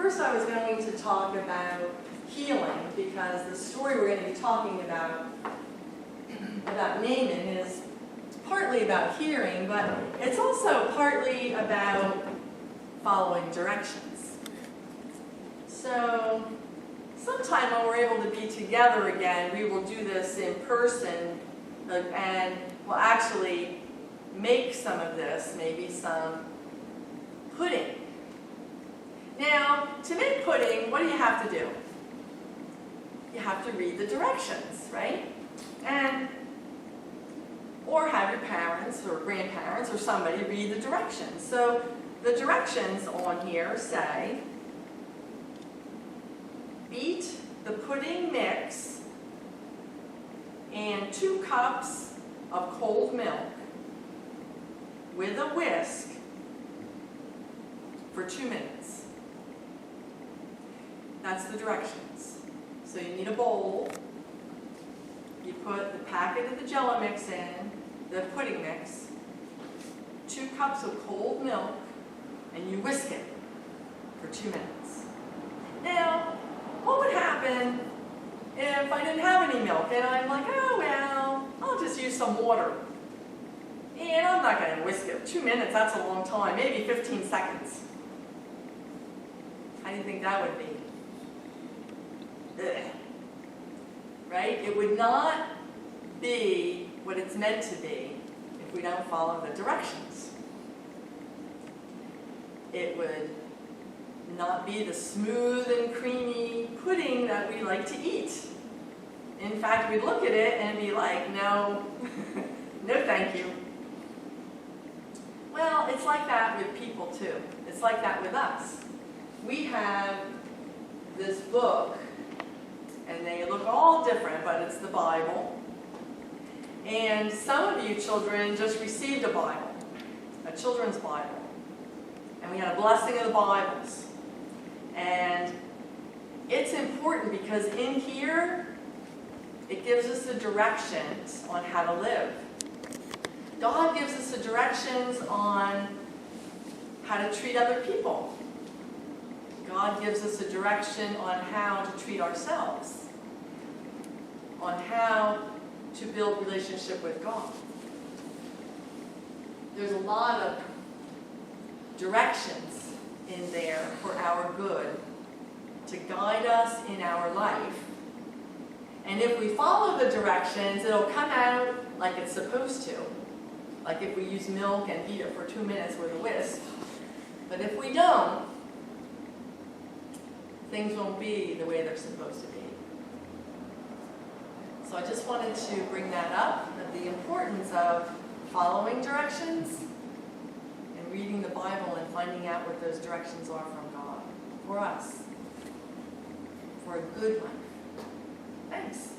First I was going to talk about healing, because the story we're going to be talking about Naaman is partly about hearing, but it's also partly about following directions. So sometime when we're able to be together again, we will do this in person, and we'll actually make some of this, maybe some pudding. Now, to make pudding, what do you have to do? You have to read the directions, right? Or have your parents or grandparents or somebody read the directions. So the directions on here say, beat the pudding mix in 2 cups of cold milk with a whisk for 2 minutes. That's the directions. So you need a bowl. You put the packet of the Jell-O mix in, the pudding mix, 2 cups of cold milk, and you whisk it for 2 minutes. Now, what would happen if I didn't have any milk and I'm like, oh well, I'll just use some water. And I'm not going to whisk it. 2 minutes, that's a long time. Maybe 15 seconds. How do you think that would be? Ugh. Right? It would not be what it's meant to be if we don't follow the directions. It would not be the smooth and creamy pudding that we like to eat. In fact, we'd look at it and be like, no, no thank you. Well, it's like that with people too. It's like that with us. We have this book, and they look all different, but it's the Bible. And some of you children just received a Bible, a children's Bible. And we had a blessing of the Bibles. And it's important because in here, it gives us the directions on how to live. God gives us the directions on how to treat other people. God gives us a direction on how to treat ourselves, on how to build relationship with God. There's a lot of directions in there for our good, to guide us in our life. And if we follow the directions, it'll come out like it's supposed to. Like if we use milk and beat it for 2 minutes with a whisk. But if we don't, things won't be the way they're supposed to be. So I just wanted to bring that up, the importance of following directions and reading the Bible and finding out what those directions are from God for us, for a good life. Thanks.